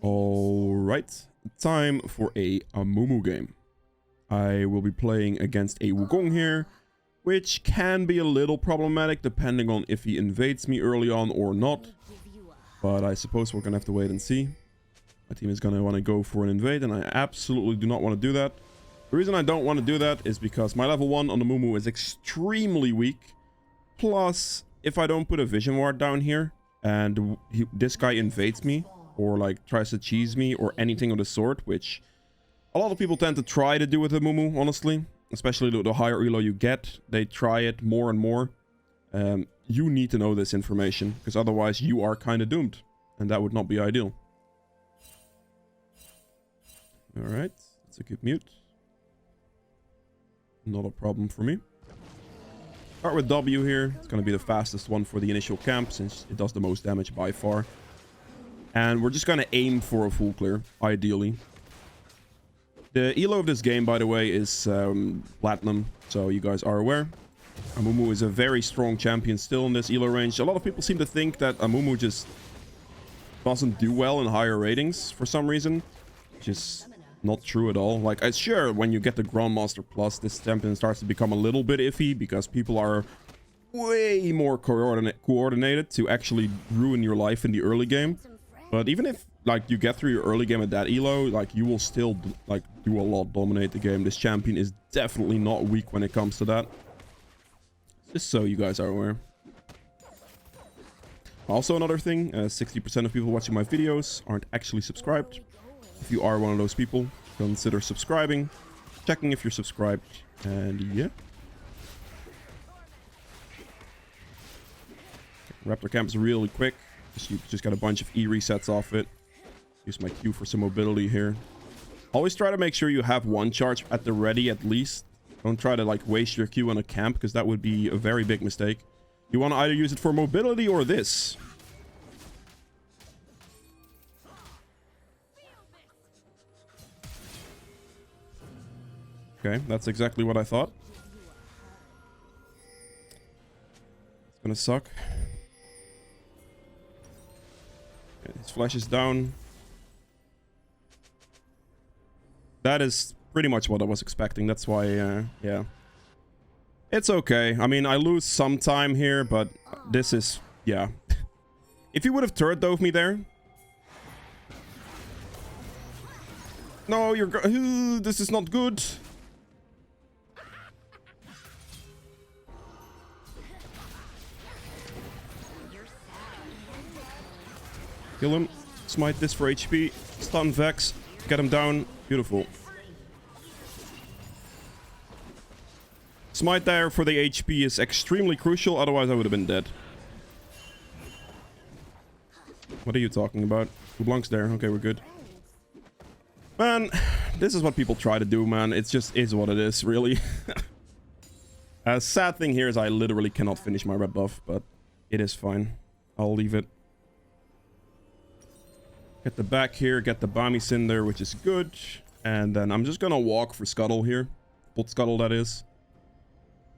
Alright, time for a Amumu game. I will be playing against a Wukong here, which can be a little problematic depending on if he invades me early on or not. But I suppose we're gonna have to wait and see. My team is gonna want to go for an invade, and I absolutely do not want to do that. The reason I don't want to do that is because my level 1 on the Amumu is extremely weak. Plus, if I don't put a vision ward down here, and this guy invades me, or like tries to cheese me, or anything of the sort, which a lot of people tend to try to do with the Amumu, honestly. Especially the higher elo you get, they try it more and more. You need to know this information, because otherwise you are kind of doomed. And that would not be ideal. Alright, that's a good mute. Not a problem for me. Start with W here. It's going to be the fastest one for the initial camp, since it does the most damage by far. And we're just going to aim for a full clear, ideally. The elo of this game, by the way, is platinum, so you guys are aware. Amumu is a very strong champion still in this elo range. A lot of people seem to think that Amumu just doesn't do well in higher ratings for some reason, which is not true at all. Like, sure, when you get the Grandmaster Plus, this champion starts to become a little bit iffy because people are way more coordinated to actually ruin your life in the early game. But even if, like, you get through your early game at that elo, like, you will still, like, do a lot, dominate the game. This champion is definitely not weak when it comes to that. Just so you guys are aware. Also, another thing, 60% of people watching my videos aren't actually subscribed. If you are one of those people, consider subscribing, checking if you're subscribed, and yeah. Raptor camp is really quick. You just got a bunch of E resets off it. Use my Q for some mobility here. Always try to make sure you have one charge at the ready at least. Don't try to like waste your Q on a camp, because that would be a very big mistake. You want to either use it for mobility or this. Okay, that's exactly what I thought. It's gonna suck. Okay, his flash is down. That is pretty much what I was expecting. That's why, yeah. It's okay. I mean, I lose some time here, but this is, yeah. If he would have turret dove me there. No, this is not good. Kill him. Smite this for HP. Stun Vex. Get him down. Beautiful. Smite there for the HP is extremely crucial. Otherwise, I would have been dead. What are you talking about? Who belongs there? Okay, we're good. Man, this is what people try to do, man. It just is what it is, really. Sad thing here is I literally cannot finish my red buff, but it is fine. I'll leave it. Get the back here, get the Bami Cinder, which is good. And then I'm just gonna walk for Scuttle here. Bot Scuttle, that is.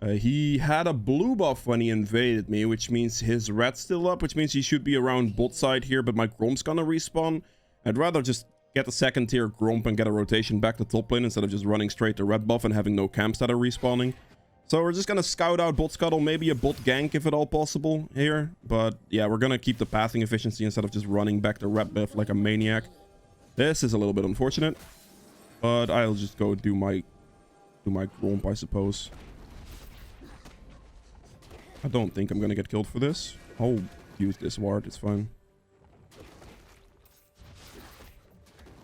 He had a blue buff when he invaded me, which means his red's still up, which means he should be around bot side here, but my Gromp's gonna respawn. I'd rather just get a second tier Gromp and get a rotation back to top lane instead of just running straight to red buff and having no camps that are respawning. So we're just gonna scout out bot Scuttle, maybe a bot gank if at all possible here. But yeah, we're gonna keep the pathing efficiency instead of just running back to red buff like a maniac. This is a little bit unfortunate, but I'll just go do my Gromp, I suppose. I don't think I'm gonna get killed for this. I'll use this ward, it's fine.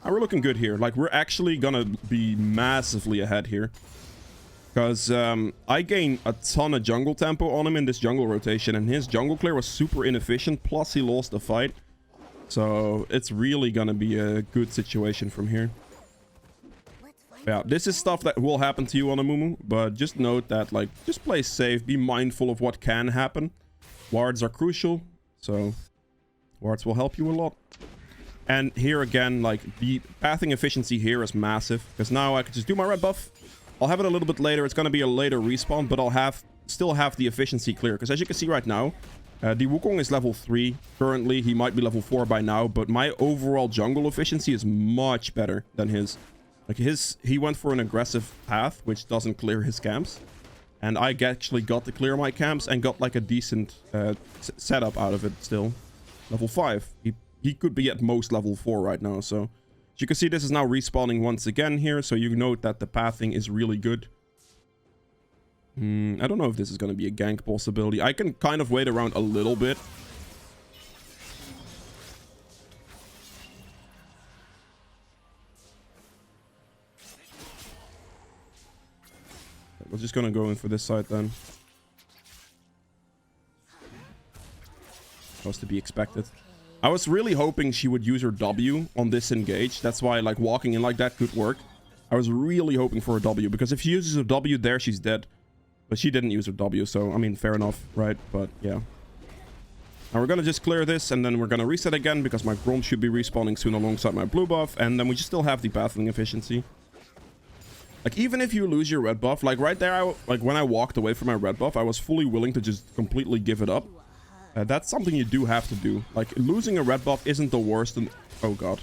We're looking good here. Like, we're actually gonna be massively ahead here. Because I gained a ton of jungle tempo on him in this jungle rotation, and his jungle clear was super inefficient, plus he lost the fight. So it's really gonna be a good situation from here. Yeah, this is stuff that will happen to you on Amumu, but just note that, like, just play safe, be mindful of what can happen. Wards are crucial, so wards will help you a lot. And here again, like, the pathing efficiency here is massive, because now I can just do my red buff. I'll have it a little bit later. It's going to be a later respawn, but I'll still have the efficiency clear. Because as you can see right now, The Wukong is level 3 currently. He might be level 4 by now, but my overall jungle efficiency is much better than his. Like he went for an aggressive path, which doesn't clear his camps. And I actually got to clear my camps and got like a decent setup out of it still. Level 5. He could be at most level 4 right now, so... As you can see, this is now respawning once again here, so you note that the pathing is really good. I don't know if this is going to be a gank possibility. I can kind of wait around a little bit. We're just going to go in for this side then. Was to be expected. I was really hoping she would use her W on this engage. That's why like walking in like that could work. I was really hoping for a W, because if she uses a W there, she's dead. But she didn't use her W, so, I mean, fair enough, right? But, yeah. Now, we're gonna just clear this, and then we're gonna reset again, because my Grom should be respawning soon alongside my blue buff, and then we just still have the pathing efficiency. Like, even if you lose your red buff, like, right there, like, when I walked away from my red buff, I was fully willing to just completely give it up. That's something you do have to do. Like, losing a red buff isn't the worst, and... Oh, God.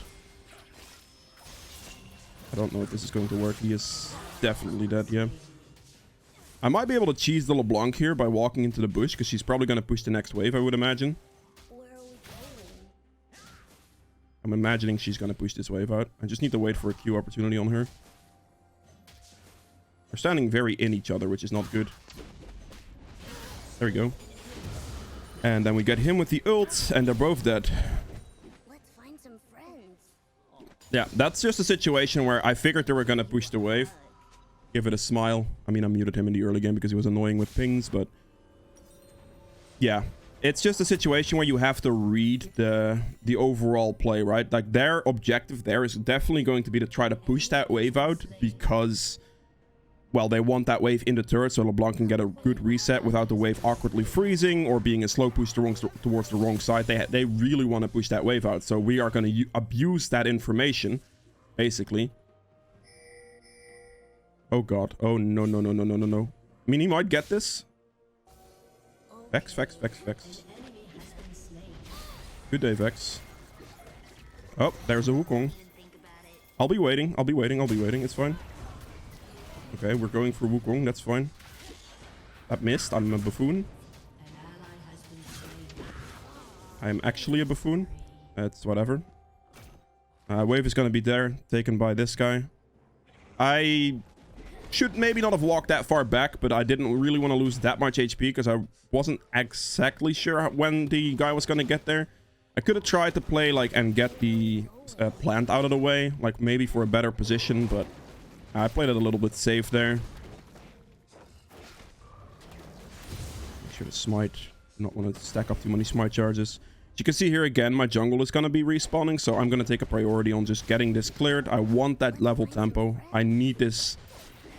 I don't know if this is going to work. He is definitely dead, yeah. I might be able to cheese the LeBlanc here by walking into the bush, because she's probably going to push the next wave, I would imagine. I'm imagining she's going to push this wave out. I just need to wait for a Q opportunity on her. They're standing very in each other, which is not good. There we go. And then we get him with the ult, and they're both dead. Let's find some friends. Yeah, that's just a situation where I figured they were going to push the wave. Give it a smile. I mean, I muted him in the early game because he was annoying with pings, but... Yeah. It's just a situation where you have to read the overall play, right? Like, their objective there is definitely going to be to try to push that wave out because... Well, they want that wave in the turret so LeBlanc can get a good reset without the wave awkwardly freezing or being a slow push towards the wrong side. They really want to push that wave out. So we are going to abuse that information, basically. Oh, God. Oh, no, no, no, no, no, no, no. I mean, he might get this. Vex, Vex, Vex, Vex. Good day, Vex. Oh, there's a Wukong. I'll be waiting. I'll be waiting. I'll be waiting. It's fine. Okay, we're going for Wukong. That's fine. That missed. I'm a buffoon. I'm actually a buffoon. That's whatever. Wave is going to be there. Taken by this guy. I should maybe not have walked that far back, but I didn't really want to lose that much HP because I wasn't exactly sure when the guy was going to get there. I could have tried to play like and get the plant out of the way, like maybe for a better position, but I played it a little bit safe there. Should have smite. Not want to stack up too many smite charges. As you can see here again, my jungle is going to be respawning, so I'm going to take a priority on just getting this cleared. I want that level tempo. I need this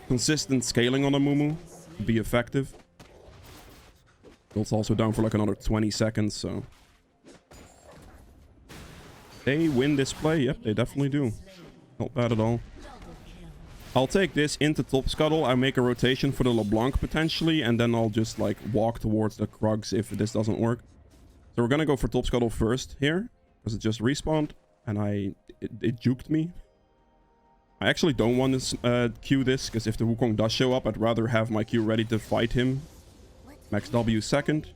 consistent scaling on Amumu to be effective. It's also down for like another 20 seconds, so... They win this play. Yep, they definitely do. Not bad at all. I'll take this into top scuttle. I make a rotation for the LeBlanc potentially, and then I'll just like walk towards the Krugs if this doesn't work. So we're gonna go for top scuttle first here, because it just respawned, and it juked me. I actually don't want to Q this, because if the Wukong does show up, I'd rather have my Q ready to fight him. Max W second.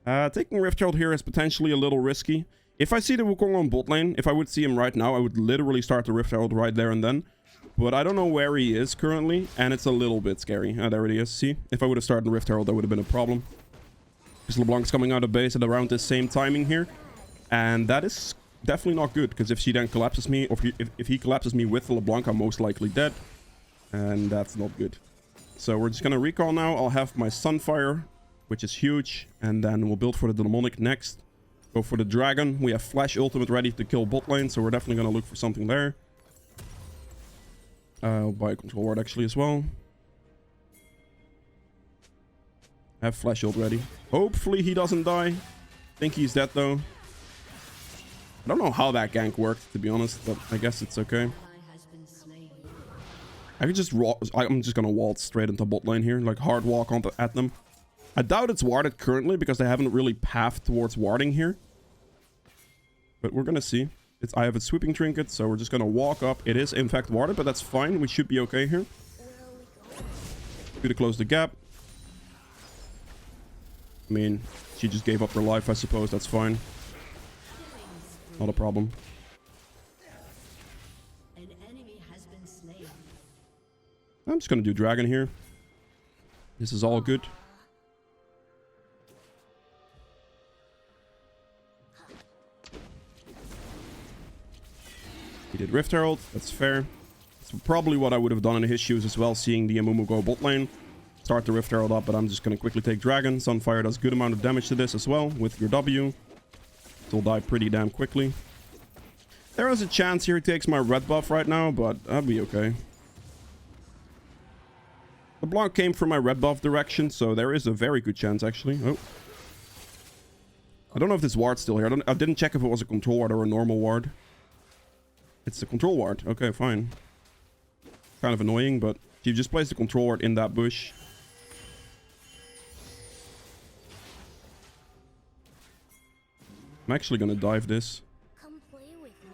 Taking Rift Herald here is potentially a little risky. If I see the Wukong on bot lane, if I would see him right now, I would literally start the Rift Herald right there and then. But I don't know where he is currently, and it's a little bit scary. There it is. See? If I would have started the Rift Herald, that would have been a problem. Because LeBlanc's coming out of base at around the same timing here. And that is definitely not good, because if she then collapses me, or if he collapses me with the LeBlanc, I'm most likely dead. And that's not good. So we're just going to recall now. I'll have my Sunfire, which is huge. And then we'll build for the Demonic next. Go for the Dragon. We have Flash Ultimate ready to kill bot lane, so we're definitely going to look for something there. I'll buy a control ward actually as well. Have Flash ult ready. Hopefully he doesn't die. Think he's dead though. I don't know how that gank worked, to be honest, but I guess it's okay. I could just I'm just gonna waltz straight into bot lane here, like hard walk at them. I doubt it's warded currently because they haven't really pathed towards warding here. But we're gonna see. I have a sweeping trinket, so we're just gonna walk up. It is in fact warded, but that's fine. We should be okay here. To close the gap. I mean, she just gave up her life, I suppose. That's fine. Not a problem. An enemy has been slain. I'm just gonna do dragon here. This is all good. He did Rift Herald. That's fair. That's probably what I would have done in his shoes as well, seeing the Amumu go bot lane. Start the Rift Herald up, but I'm just going to quickly take Dragon. Sunfire does good amount of damage to this as well with your W. It'll die pretty damn quickly. There is a chance here he takes my red buff right now, but that'll be okay. The block came from my red buff direction, so there is a very good chance actually. Oh. I don't know if this ward's still here. I didn't check if it was a control ward or a normal ward. It's a control ward. Okay, fine. Kind of annoying, but you just placed the control ward in that bush. I'm actually gonna dive this. Come play with me.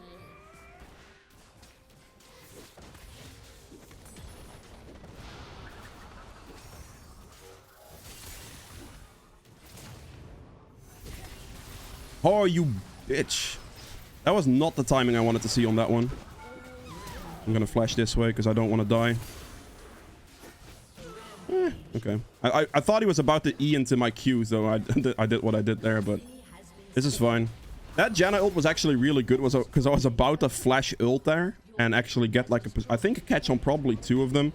Oh, you bitch. That was not the timing I wanted to see on that one. I'm gonna flash this way because I don't want to die. Okay. I thought he was about to E into my Q, so I did what I did there, but this is fine. That Janna ult was actually really good because I was about to flash ult there and actually get like I think a catch on probably 2 of them.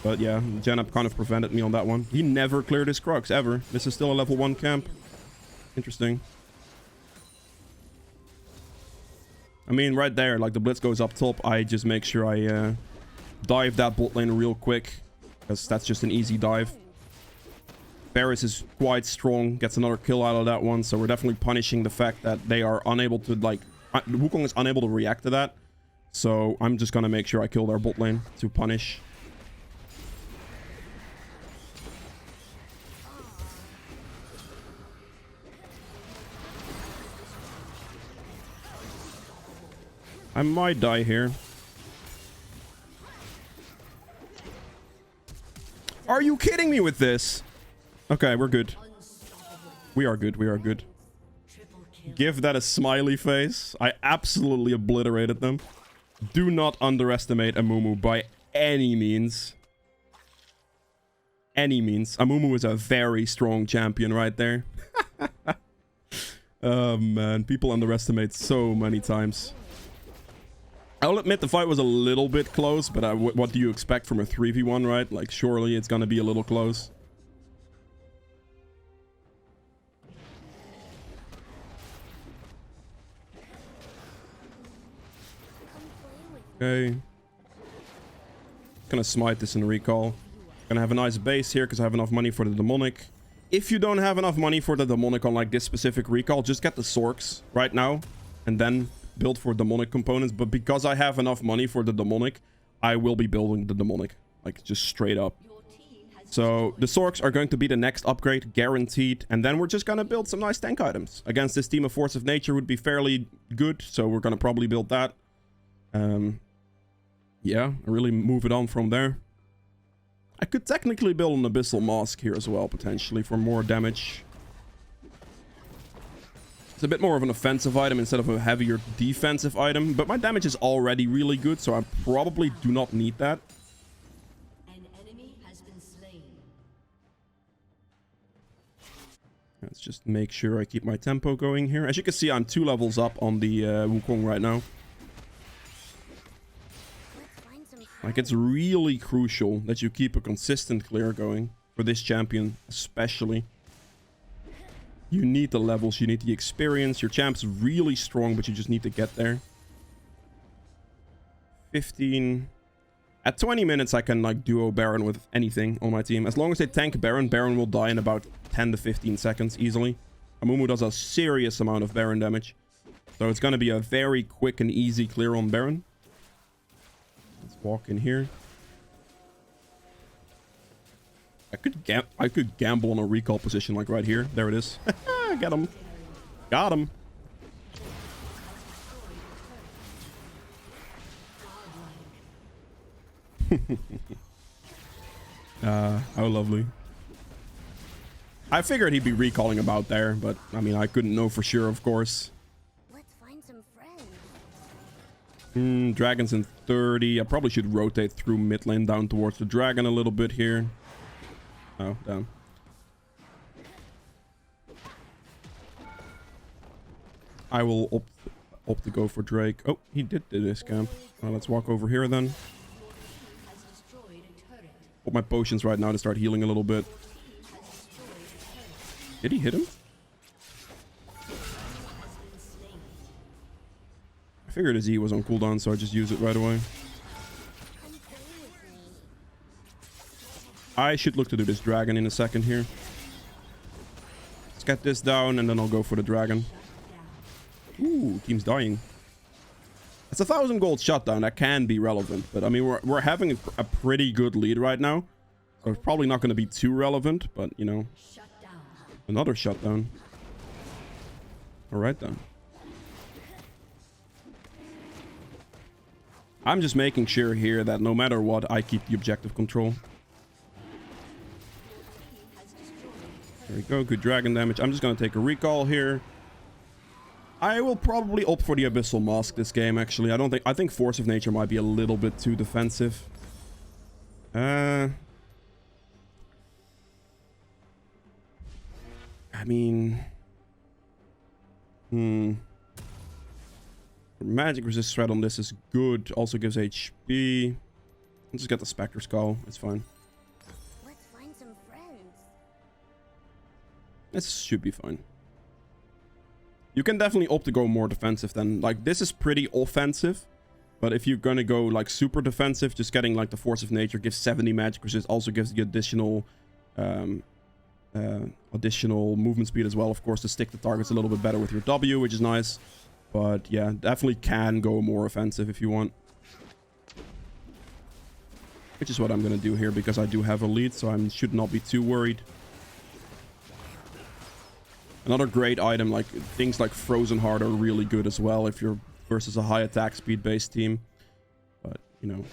But yeah, Janna kind of prevented me on that one. He never cleared his Crux ever. This is still a level 1 camp. Interesting. I mean, right there, like the blitz goes up top. I just make sure I dive that bot lane real quick, because that's just an easy dive. Varus is quite strong, gets another kill out of that one, so we're definitely punishing the fact that they are unable to, like, Wukong is unable to react to that. So I'm just gonna make sure I kill their bot lane to punish. I might die here. Are you kidding me with this? Okay, we're good. We are good. We are good. Give that a smiley face. I absolutely obliterated them. Do not underestimate Amumu by any means. Any means. Amumu is a very strong champion right there. Oh man, people underestimate so many times. I'll admit the fight was a little bit close, but what do you expect from a 3v1, right? Like, surely it's gonna be a little close. Okay. Gonna smite this in recall. Gonna have a nice base here because I have enough money for the demonic. If you don't have enough money for the demonic on like this specific recall, just get the Sorks right now and then build for demonic components. But because I have enough money for the demonic, I will be building the demonic, like just straight up. So the Sorks are going to be the next upgrade, guaranteed. And then we're just gonna build some nice tank items. Against this team, a Force of Nature would be fairly good, so we're gonna probably build that. Yeah, really move it on from there. I could technically build an Abyssal Mask here as well, potentially, for more damage. It's a bit more of an offensive item instead of a heavier defensive item, but my damage is already really good, so I probably do not need that. An enemy has been slain. Let's just make sure I keep my tempo going here. As you can see, I'm 2 levels up on the Wukong right now. Like, it's really crucial that you keep a consistent clear going for this champion, especially. You need the levels, you need the experience. Your champ's really strong, but you just need to get there. 15. At 20 minutes, I can, like, duo Baron with anything on my team. As long as they tank Baron, Baron will die in about 10 to 15 seconds easily. Amumu does a serious amount of Baron damage. So it's going to be a very quick and easy clear on Baron. Let's walk in here. I could gamble on a recall position like right here. There it is. Get him. Got him. How lovely. I figured he'd be recalling about there, but I mean, I couldn't know for sure, of course. Let's find some friends. Dragon's in 30. I probably should rotate through mid lane down towards the dragon a little bit here. Oh, down. I will opt to go for Drake. Oh, he did this camp. Well, let's walk over here then. Put my potions right now to start healing a little bit. Did he hit him? I figured his E was on cooldown, so I just used it right away. I should look to do this dragon in a second here. Let's get this down, and then I'll go for the dragon. Ooh, team's dying. It's 1,000 gold shutdown. That can be relevant, but I mean, we're having a pretty good lead right now. So it's probably not going to be too relevant, but you know, another shutdown. All right then. I'm just making sure here that no matter what, I keep the objective control. There we go. Good dragon damage. I'm just going to take a recall here. I will probably opt for the Abyssal Mask this game, actually. I think Force of Nature might be a little bit too defensive. I mean... Magic resist threat on this is good. Also gives HP. I'll just get the Spectre Skull. It's fine. Let's find some friends. This should be fine. You can definitely opt to go more defensive than... Like, this is pretty offensive. But if you're gonna go, like, super defensive, just getting, like, the Force of Nature gives 70 magic resist. Also gives the additional... additional movement speed as well. Of course, to stick the targets a little bit better with your W, which is nice. But, yeah, definitely can go more offensive if you want. Which is what I'm gonna do here, because I do have a lead, so I should not be too worried. Another great item, like things like Frozen Heart are really good as well if you're versus a high attack speed based team. But, you know.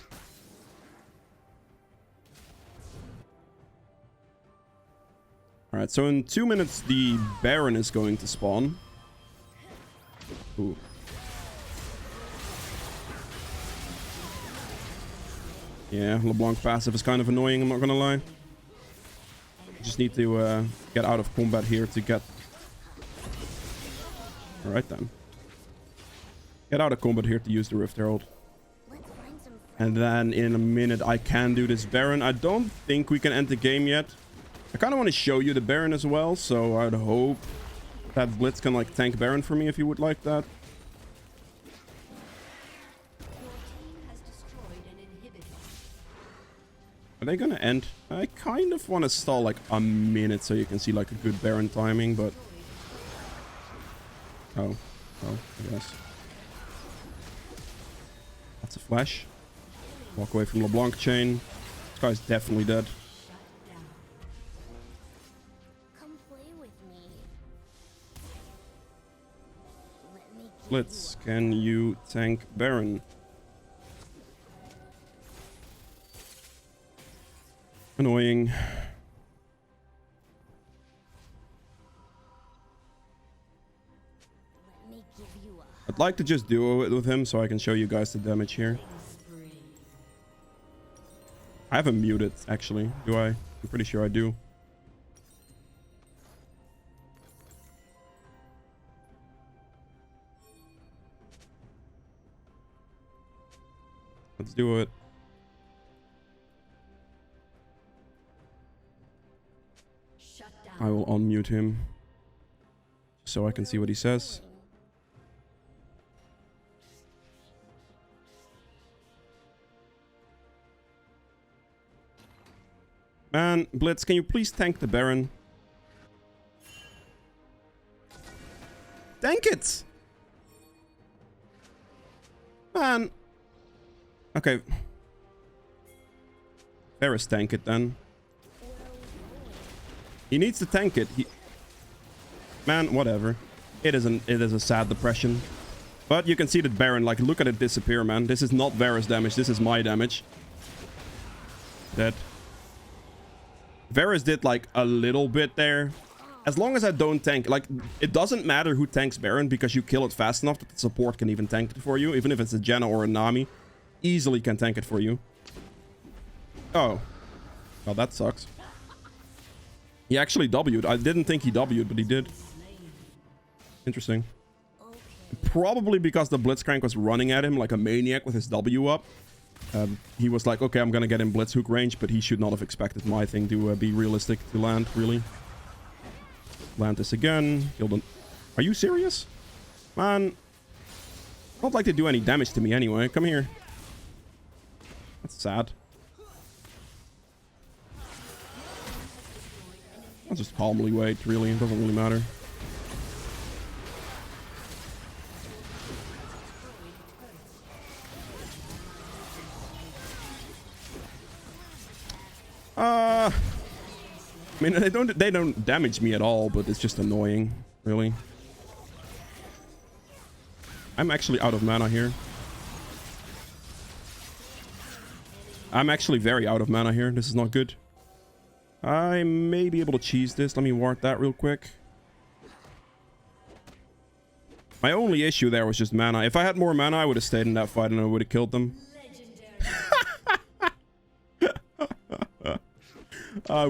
Alright, so in 2 minutes the Baron is going to spawn. Ooh. Yeah, LeBlanc passive is kind of annoying, I'm not gonna lie. Just need to get out of combat here to get... Alright then. Get out of combat here to use the Rift Herald. And then in a minute I can do this Baron. I don't think we can end the game yet. I kind of want to show you the Baron as well, so I'd hope that Blitz can like tank Baron for me if you would like that. Are they gonna end? I kind of want to stall like a minute so you can see like a good Baron timing, but... Oh, I guess. That's a flash. Walk away from LeBlanc chain. This guy's definitely dead. Come play with me. Let me give Blitz, can you tank Baron? Annoying. I'd like to just duo it with him so I can show you guys the damage here. I have him muted, actually. Do I? I'm pretty sure I do. Let's do it. I will unmute him so I can see what he says. Man, Blitz, can you please tank the Baron? Tank it! Man. Okay. Varus tank it then. He needs to tank it. Man, whatever. It is a sad depression. But you can see that Baron, like, look at it disappear, man. This is not Varus damage. This is my damage. Dead. Varus did, like, a little bit there. As long as I don't tank, like, it doesn't matter who tanks Baron because you kill it fast enough that the support can even tank it for you. Even if it's a Janna or a Nami, easily can tank it for you. Oh. Well, that sucks. He actually W'd. I didn't think he W'd, but he did. Interesting. Probably because the Blitzcrank was running at him like a maniac with his W up. He was like, okay, I'm gonna get in Blitz hook range, but he should not have expected my thing to be realistic to land, really. Land this again. Killed him. Are you serious? Man. I don't like to do any damage to me anyway. Come here. That's sad. I'll just calmly wait, really. It doesn't really matter. I mean, they don't damage me at all, but it's just annoying, really. I'm actually out of mana here. I'm actually very out of mana here. This is not good. I may be able to cheese this. Let me ward that real quick. My only issue there was just mana. If I had more mana, I would have stayed in that fight and I would have killed them.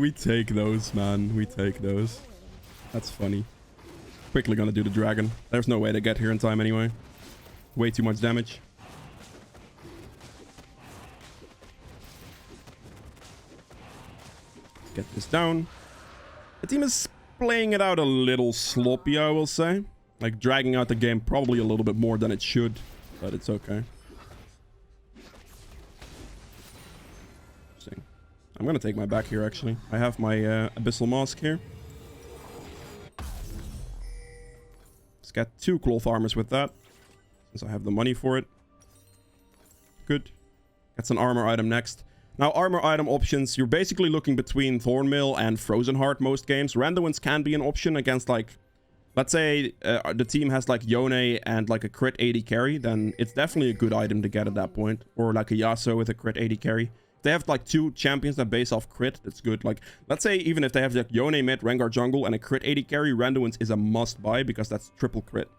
We take those, man. We take those. That's funny. Quickly gonna do the dragon. There's no way to get here in time anyway. Way too much damage. Get this down. The team is playing it out a little sloppy, I will say. Like, dragging out the game probably a little bit more than it should. But it's okay. Interesting. I'm gonna take my back here, actually. I have my Abyssal Mask here. Let's get 2 cloth armors with that. Since I have the money for it. Good. That's an armor item next. Now, armor item options, you're basically looking between Thornmail and Frozen Heart most games. Randuin's can be an option against, like, let's say the team has, like, Yone and, like, a crit 80 carry, then it's definitely a good item to get at that point. Or, like, a Yasuo with a crit 80 carry. If they have, like, 2 champions that base off crit, that's good. Like, let's say even if they have, like, Yone mid, Rengar jungle, and a crit 80 carry, Randuin's is a must-buy because that's triple crit.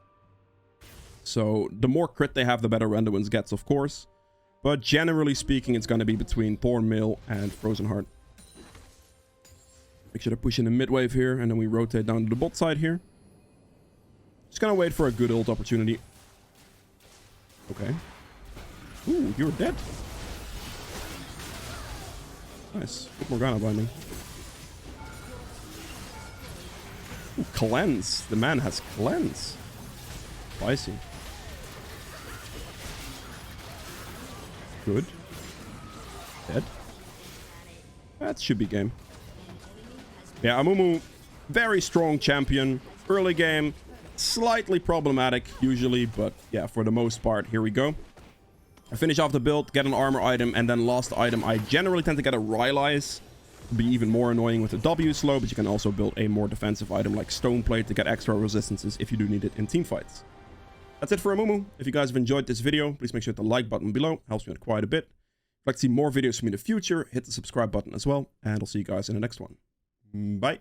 So, the more crit they have, the better Randuin's gets, of course. But generally speaking, it's going to be between Thornmail and Frozen Heart. Make sure to push in the mid wave here, and then we rotate down to the bot side here. Just going to wait for a good ult opportunity. Okay. Ooh, you're dead. Nice. Good Morgana binding. Ooh, cleanse. The man has cleanse. Spicy. Good. Dead. That should be game. Yeah, Amumu, very strong champion. Early game, slightly problematic usually, but yeah, for the most part, here we go. I finish off the build, get an armor item, and then last item, I generally tend to get a Rylai's. Be even more annoying with the W slow, but you can also build a more defensive item like Stone Plate to get extra resistances if you do need it in team fights. That's it for Amumu. If you guys have enjoyed this video, please make sure to hit the like button below. Helps me out quite a bit. If you'd like to see more videos from me in the future, hit the subscribe button as well. And I'll see you guys in the next one. Bye.